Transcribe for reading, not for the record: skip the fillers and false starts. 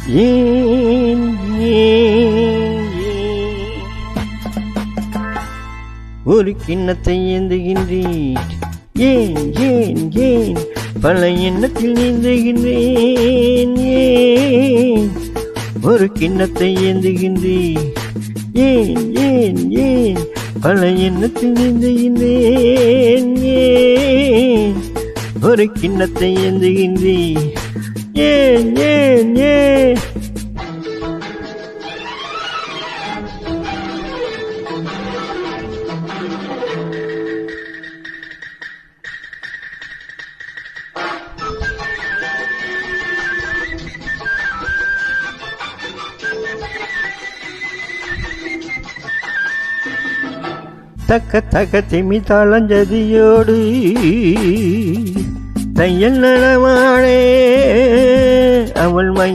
ஏன் ஏன் ஒரு கிண்ணத்தை ஏந்துகின்றேன், ஏன் ஏன் ஏன் பல எண்ணத்தில் நீந்துகின்றேன், ஏன் ஒரு கிண்ணத்தை ஏந்துகின்றேன், ஏன் ஏன் ஏன் பல எண்ணத்தில் நீந்துகின்றேன், ஏன் ஒரு கிண்ணத்தை ஏந்துகின்றேன், ஏன் ஏன் ஏன் தக்க தக்க திமி தாளஞ்சதியோடு தையல் நலமானே அவள்